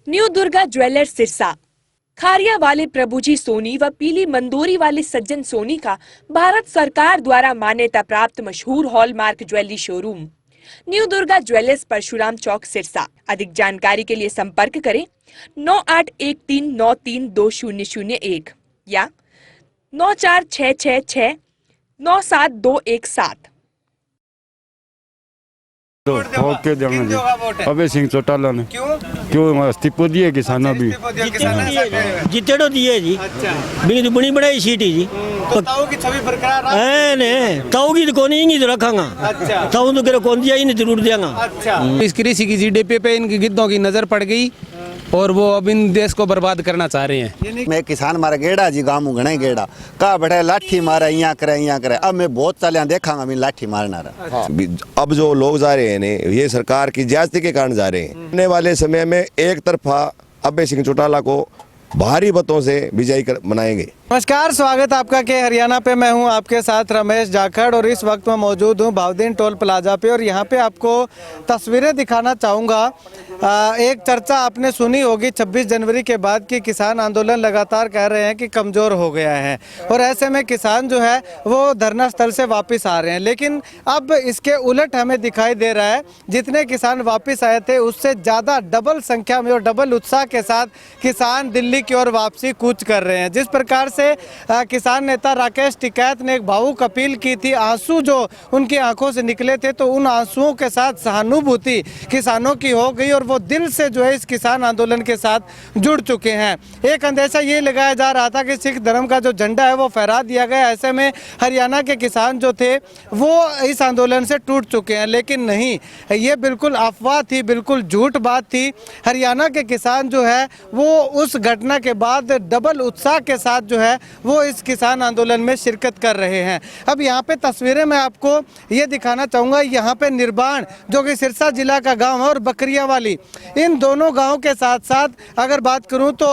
New Durga jewellers Sirsa. Khariya वाले प्रभुजी सोनी व पीली मंदोरी वाले सज्जन सोनी का भारत सरकार द्वारा मान्यता प्राप्त मशहूर hallmark jewellery showroom new Durga jewellers Parshuram Chowk Sirsa. अधिक जानकारी के लिए संपर्क करें 9813932001 या 9466697217। ओके देंगे अभय सिंह चौटाला ने। क्यों इस्तीफा दिए किसानों भी जितने दिए जी। बिग बड़ी बड़ी सीट है जी। तो ताऊ की छवि बरकरार है। नहीं ताऊ की तो कौन ही नहीं तो रखांगा। अच्छा। ताऊ तो कौन दिया ही नहीं जरूर देंगा। अच्छा। इस कृषि की जीडीपी पे इनकी गिद्धों की नजर पड़ गई और वो अब इन देश को बर्बाद करना चाह रहे हैं। मैं किसान मारा गेड़ा जी गाँव घने गेड़ा का बैठे लाठी मारा यहाँ करे अब मैं बहुत चालियां देखांगा मैं लाठी मारना रहा। अब जो लोग जा रहे हैं ने ये सरकार की ज्यादती के कारण जा रहे हैं। आने वाले समय में एक तरफा अभय सिंह चौटाला को भारी मतों से विजयी बनाएंगे। नमस्कार, स्वागत आपका के हरियाणा पे। मैं हूं आपके साथ रमेश जाखड़ और इस वक्त मैं मौजूद हूं भावदीन टोल प्लाजा पे और यहां पे आपको तस्वीरें दिखाना चाहूँगा। एक चर्चा आपने सुनी होगी 26 जनवरी के बाद की किसान आंदोलन लगातार कह रहे हैं कि कमज़ोर हो गया है और ऐसे में किसान जो है वो धरना स्थल से वापस आ रहे हैं। लेकिन अब इसके उलट हमें दिखाई दे रहा है जितने किसान वापस आए थे उससे ज़्यादा डबल संख्या में और डबल उत्साह के साथ किसान दिल्ली की ओर वापसी कूच कर रहे हैं। जिस प्रकार से किसान नेता राकेश टिकैत ने एक भावुक अपील की थी, आंसू जो उनकी आंखों से निकले थे, तो उन आंसुओं के साथ सहानुभूति किसानों की हो गई और वो दिल से जो है इस किसान आंदोलन के साथ जुड़ चुके हैं। एक अंदेशा ये लगाया जा रहा था कि सिख धर्म का जो झंडा है वो फहरा दिया गया। ऐसे में हरियाणा के किसान जो थे वो इस आंदोलन से टूट चुके हैं, लेकिन नहीं, ये बिल्कुल अफवाह थी, बिल्कुल झूठ बात थी। हरियाणा के किसान जो है वो उस घटना के बाद डबल उत्साह के साथ जो है वो इस किसान आंदोलन में शिरकत कर रहे हैं। अब यहाँ पे तस्वीरें मैं आपको ये दिखाना चाहूँगा। यहाँ पे निर्बाण जो कि सिरसा जिला का गांव है और बकरिया वाली, इन दोनों गांव के साथ साथ अगर बात करूँ तो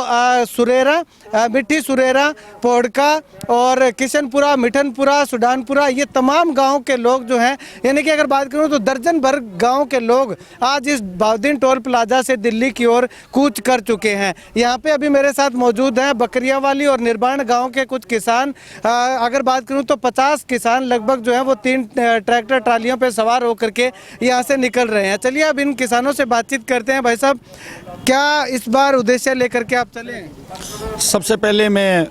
सुरेरा, मिट्टी सुरेरा, पोड़का और किशनपुरा, मिठनपुरा, सुडानपुरा, ये तमाम गाँव के लोग जो हैं, यानी कि अगर बात करूँ तो दर्जन भर गाँव के लोग आज इस भावदीन टोल प्लाजा से दिल्ली की ओर कूच कर चुके हैं। यहाँ पे अभी मेरे साथ मौजूद हैं बकरिया वाली और निर्बाण गांव के कुछ किसान। अगर बात करूं तो 50 किसान लगभग जो है वो 3 ट्रैक्टर ट्रालियों पे सवार होकर के यहाँ से निकल रहे हैं। चलिए अब इन किसानों से बातचीत करते हैं। भाई साहब, क्या इस बार उद्देश्य लेकर के आप चले हैं? सबसे पहले मैं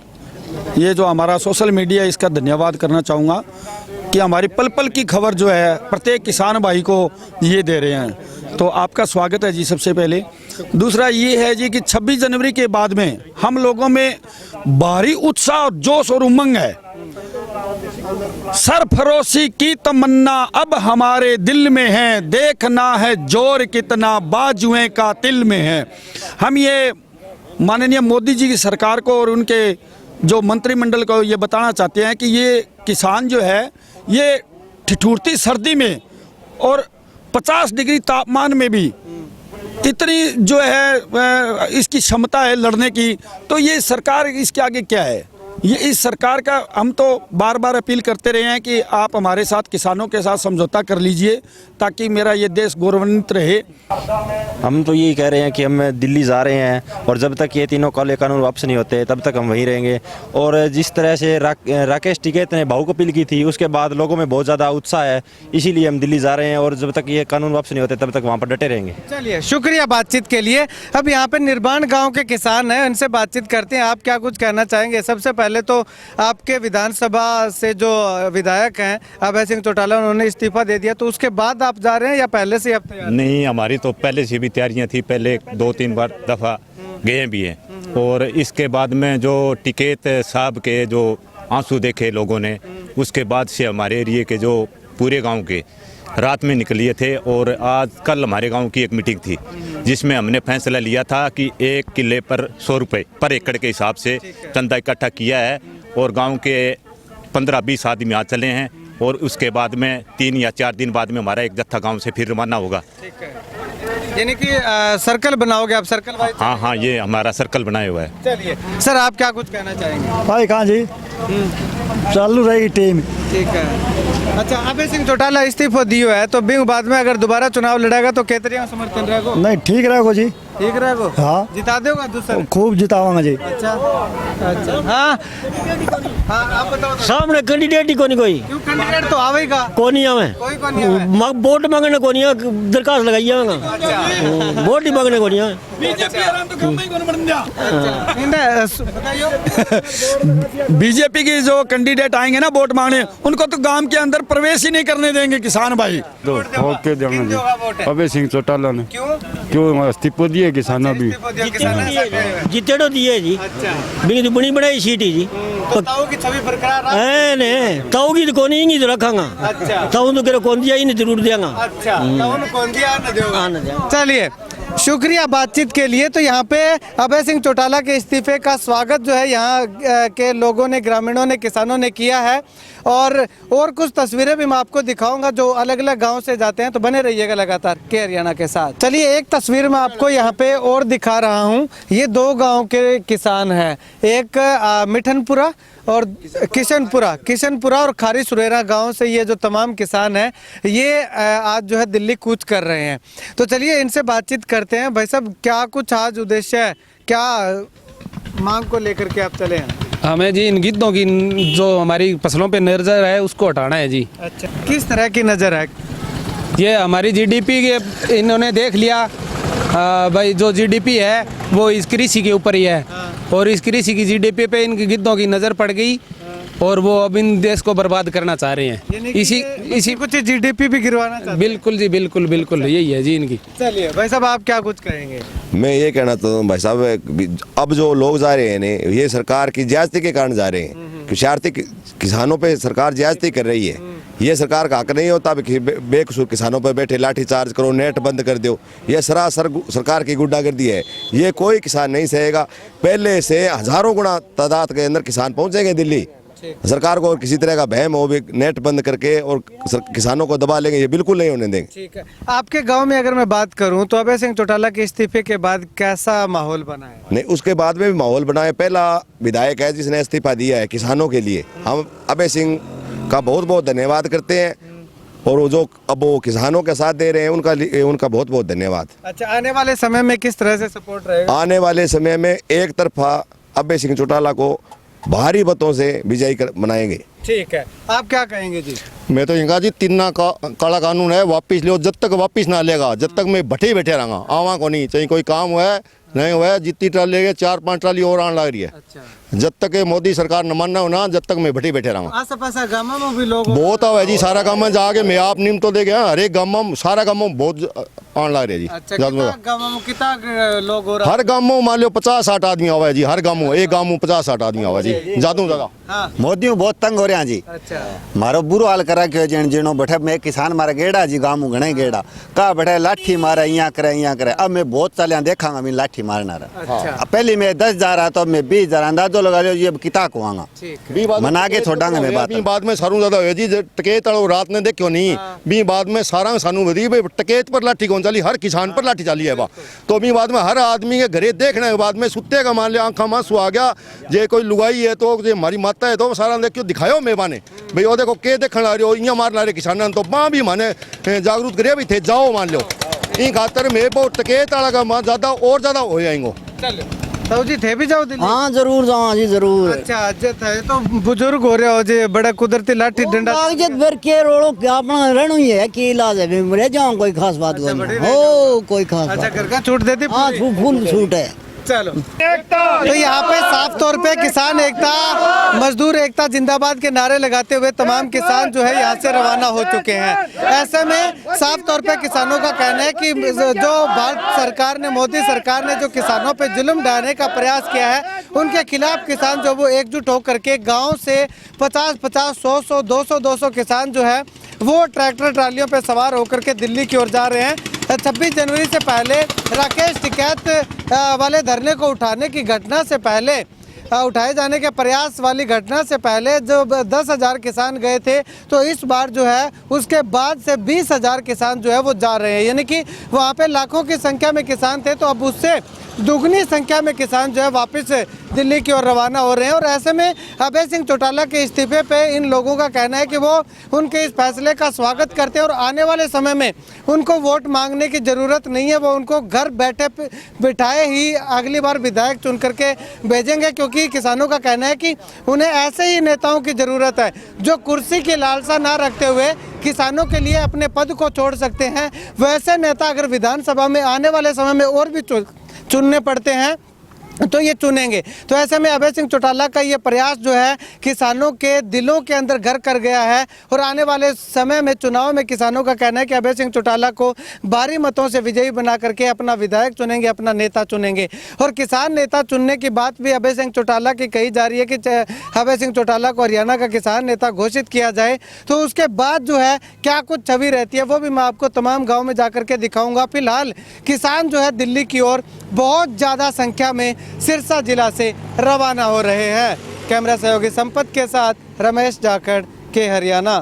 ये जो हमारा सोशल मीडिया इसका धन्यवाद करना चाहूँगा कि हमारी पल पल की खबर जो है प्रत्येक किसान भाई को ये दे रहे हैं, तो आपका स्वागत है जी सबसे पहले। दूसरा ये है जी कि 26 जनवरी के बाद में हम लोगों में भारी उत्साह, जोश और उमंग है। सरफरोशी की तमन्ना अब हमारे दिल में है, देखना है जोर कितना बाजुएं का तिल में है। हम ये माननीय मोदी जी की सरकार को और उनके जो मंत्रिमंडल को ये बताना चाहते हैं कि ये किसान जो है ये ठिठुरती सर्दी में और 50 डिग्री तापमान में भी इतनी जो है इसकी क्षमता है लड़ने की, तो ये सरकार इसके आगे क्या है? ये इस सरकार का हम तो बार बार अपील करते रहे हैं कि आप हमारे साथ किसानों के साथ समझौता कर लीजिए ताकि मेरा ये देश गौरवान्वित रहे। हम तो यही कह रहे हैं कि हम दिल्ली जा रहे हैं और जब तक ये तीनों काले कानून वापस नहीं होते तब तक हम वहीं रहेंगे। और जिस तरह से राकेश टिकैत ने भावुक अपील की थी उसके बाद लोगों में बहुत ज़्यादा उत्साह है, इसीलिए हम दिल्ली जा रहे हैं और जब तक ये कानून वापस नहीं होते तब तक वहाँ पर डटे रहेंगे। चलिए, शुक्रिया बातचीत के लिए। अब यहाँ पे निर्बाण गाँव के किसान हैं, इनसे बातचीत करते हैं। आप क्या कुछ कहना चाहेंगे? सबसे पहले तो आपके विधानसभा से जो विधायक हैं अभय सिंह चौटाला, उन्होंने इस्तीफा दे दिया, तो उसके बाद आप जा रहे हैं या पहले से आप तैयार? नहीं, हमारी तो पहले से भी तैयारियां थी, पहले 2-3 बार दफ़ा गए भी हैं। और इसके बाद में जो टिकैत साहब के जो आंसू देखे लोगों ने, उसके बाद से हमारे एरिए के जो पूरे गांव के रात में निकलिए थे। और आज कल हमारे गांव की एक मीटिंग थी जिसमें हमने फैसला लिया था कि 1 किले पर 100 रुपये पर एकड़ के हिसाब से चंदा इकट्ठा किया है और गांव के 15-20 आदमी आ चले हैं और उसके बाद में 3 या 4 दिन बाद में हमारा एक जत्था गांव से फिर रवाना होगा। यानी कि सर्कल बनाओगे आप? Circle wise? हाँ, ये हमारा सर्कल बनाया हुआ है। चलिए सर, आप क्या कुछ कहना चाहेंगे? भाई कहाँ जी चालू रही टीम। ठीक है। अच्छा, अभय सिंह चौटाला इस्तीफा दियो है तो बिंग बाद में अगर दोबारा चुनाव लड़ेगा तो केतरिया समर्थन रहेगा? नहीं, ठीक रहेगा जी। ठीक रहेगा। हाँ। जिता दोगा दूसरा? खूब जितावांगा जी। अच्छा अच्छा। हाँ हाँ आप बताओ तो। सामने कैंडिडेट ही कोई क्यों कैंडिडेट तो आवेगा? कोनी आवे कोई को नहीं आवे। वोट मांगने कोनी आ, दरखास्त लगाई आवेगा वोट ही मांगने कोनी आवे। बीजेपी की जो कैंडिडेट आएंगे ना वोट मांगने, उनको तो गांव के अंदर प्रवेश ही नहीं करने देंगे किसान भाई। ओके अभय सिंह चौटाला ने क्यों इस्तीफो दिए किसानों भी जितेड़ो दिए जी। बिनी तो बनी बनाई सीट ही जी। ताऊ की छवि बरकरार रहा? है ने ताऊ की तो कोनी ही तो रखांगा। अच्छा। ताऊ तो करे कौन दिया ही नहीं जरूर देंगा। अच्छा ताऊ ने कौन दिया न देगा? आने दे। चलिए शुक्रिया बातचीत के लिए। तो यहाँ पे अभय सिंह चौटाला के इस्तीफे का स्वागत जो है यहाँ के लोगों ने, ग्रामीणों ने, किसानों ने किया है। और कुछ तस्वीरें भी मैं आपको दिखाऊंगा जो अलग अलग गांव से जाते हैं, तो बने रहिएगा लगातार के हरियाणा के साथ। चलिए एक तस्वीर मैं आपको यहाँ पे और दिखा रहा हूँ। ये दो गांव के किसान हैं, एक मिठनपुरा और किशनपुरा और खारी सुरेरा गांव से ये जो तमाम किसान हैं ये आज जो है दिल्ली कूच कर रहे हैं। तो चलिए इनसे बातचीत करते हैं। भाई साहब क्या कुछ आज उद्देश्य है, क्या मांग को लेकर के आप चले हैं? हमें जी इन गिद्धों की जो हमारी फसलों पे नजर है उसको हटाना है जी। अच्छा किस तरह की नज़र है? ये हमारी जीडीपी के इन्होंने देख लिया भाई, जो जीडीपी है वो इस कृषि के ऊपर ही है और इस कृषि की जीडीपी पे इनकी गिद्धों की नज़र पड़ गई और वो अब इन देश को बर्बाद करना चाह रहे हैं। इसी कुछ जीडीपी भी गिरवाना चाहते हैं? बिल्कुल जी, बिल्कुल बिल्कुल यही है जी इनकी। चलिए भाई साहब आप क्या कुछ कहेंगे? मैं ये कहना चाहता हूँ भाई साहब, अब जो लोग जा रहे हैं ने ये सरकार की ज्यादती के कारण जा रहे हैं। शरारती किसानों पे सरकार ज्यादती कर रही है। ये सरकार का हक नहीं होता बेकसूर किसानों पर बैठे लाठी चार्ज करो, नेट बंद कर दो। ये सरासर सरकार की गुंडागर्दी है। ये कोई किसान नहीं सहेगा। पहले से हजारों गुना तादाद के अंदर किसान पहुंचेंगे दिल्ली। सरकार को किसी तरह का बहम हो भी नेट बंद करके और किसानों को दबा लेंगे, ये बिल्कुल नहीं होने देंगे। ठीक है। आपके गांव में अगर मैं बात करूं तो अभय सिंह चौटाला के इस्तीफे के बाद कैसा माहौल बना है? नहीं, उसके बाद में भी माहौल बना है। पहला विधायक है जिसने इस्तीफा दिया है किसानों के लिए। हम अभय सिंह का बहुत बहुत धन्यवाद करते हैं और जो अब वो किसानों के साथ दे रहे हैं उनका बहुत बहुत धन्यवाद। अच्छा आने वाले समय में किस तरह से सपोर्ट रहेगा? आने वाले समय में एक तरफा अभय सिंह चौटाला को भारी मतों से विजयी बनाएंगे। ठीक है, आप क्या कहेंगे जी? मैं तो इनका जी तीन काला कानून है वापिस लो, जब तक वापिस ना लेगा जब तक मैं बैठे रहूंगा, आवा को नहीं चाहिए। कोई काम हुआ है नहीं हुआ है, जितनी ट्राली लेंगे 4-5 ट्राली और आने लग रही है। अच्छा। जब तक ये मोदी सरकार न मानना हो ना, जब तक मैं बैठे रहूंगा। आस पास गाँव में भी लोग बहुत है जी, सारा गाँव में जाके मैं आप नीम तो देखे हर एक गाँव में, सारा गाँव में बहुत आने लग रही है जी। अच्छा कितना लोग हो रहा? हर गाँव में मान लो 50-60 आदमी आवा है जी। हर गाँव में, एक गाँव में 50-60 आदमी आवा जी, ज्यादा जगह। मोदी बहुत तंग हो रहे हैं जी। अच्छा मारो बुरो हाल करा के जिनो बैठे मैं किसान मारा गेड़ा जी गाँव में घने गेड़ा का बैठे लाठी मारा यहाँ करे। अब मैं बहुत चालियां देखा मैं लाठी मारना रहा। पहले मैं 10,000 आता, मैं 20,000 अंदाजो लगा लो ये किता को आऊंगा मना के छोड़ांगे मैं बात। बाद में सारू ज्यादा हो जी, टकेत वालों रात ने देखो नहीं भी बाद में सारा सानू वधी टकेत पर लाठी कौन चली, हर किसान पर लाठी चली है बा। तो भी बाद में हर आदमी के घरे देखने के बाद में सुते का मान लिया आंखा मांसू आ गया। जे कोई लुगाई है तो जे हमारी माता है तो सारा देखो दिखायो मेहमाने भाई वो देखो के देखने आ रहे हो, इं मारना रहे किसान तो बाँ भी माने जागरूक करे भी थे जाओ मान लो। इन खातर में बहुत टकेत वाला का ज्यादा और ज्यादा हो जाएंगे। तो जी थे भी जाओ दिल्ली? हाँ जरूर जाओ जी जरूर। अच्छा अज्जत है तो बुजुर्ग हो रहे हो जी, बड़ा कुदरती लाठी डंडा कागजत भर के रोड़ो क्या अपना रहना ही है कि इलाज है, रह जाऊँ कोई खास बात हो कोई खास। अच्छा घर का छूट देती? हाँ फुल छूट है। चलो तो यहाँ पे साफ तौर पे किसान एकता, मजदूर एकता जिंदाबाद के नारे लगाते हुए तमाम किसान जो है यहाँ से रवाना हो चुके हैं। ऐसे में साफ तौर पे किसानों का कहना है कि जो भारत सरकार ने, मोदी सरकार ने जो किसानों पे जुल्म डालने का प्रयास किया है उनके खिलाफ किसान जो वो एकजुट होकर के गाँव से 50-50, 100-100, 200-200 किसान जो है वो ट्रैक्टर ट्रालियों पे सवार होकर के दिल्ली की ओर जा रहे हैं। 26 जनवरी से पहले राकेश टिकैत वाले धरने को उठाने की घटना से पहले, उठाए जाने के प्रयास वाली घटना से पहले जो 10,000 किसान गए थे, तो इस बार जो है उसके बाद से 20,000 किसान जो है वो जा रहे हैं। यानी कि वहाँ पे लाखों की संख्या में किसान थे, तो अब उससे दुगनी संख्या में किसान जो है वापस दिल्ली की ओर रवाना हो रहे हैं। और ऐसे में अभय सिंह चौटाला के इस्तीफे पे इन लोगों का कहना है कि वो उनके इस फैसले का स्वागत करते हैं और आने वाले समय में उनको वोट मांगने की ज़रूरत नहीं है, वो उनको घर बैठे बिठाए ही अगली बार विधायक चुन करके भेजेंगे, क्योंकि किसानों का कहना है कि उन्हें ऐसे ही नेताओं की ज़रूरत है जो कुर्सी की लालसा ना रखते हुए किसानों के लिए अपने पद को छोड़ सकते हैं। वैसे नेता अगर विधानसभा में आने वाले समय में और भी चुनने पड़ते हैं तो ये चुनेंगे। तो ऐसे में अभय सिंह चौटाला का ये प्रयास जो है किसानों के दिलों के अंदर घर कर गया है और आने वाले समय में चुनाव में किसानों का कहना है कि अभय सिंह चौटाला को भारी मतों से विजयी बना करके अपना विधायक चुनेंगे, अपना नेता चुनेंगे। और किसान नेता चुनने की बात भी अभय सिंह चौटाला की कही जा रही है कि अभय सिंह चौटाला को हरियाणा का किसान नेता घोषित किया जाए तो उसके बाद जो है क्या कुछ छवि रहती है वो भी मैं आपको तमाम गाँव में जा करके दिखाऊँगा। फिलहाल किसान जो है दिल्ली की ओर बहुत ज़्यादा संख्या में सिरसा जिला से रवाना हो रहे हैं। कैमरा सहयोगी संपत के साथ रमेश जाखड़ के हरियाणा।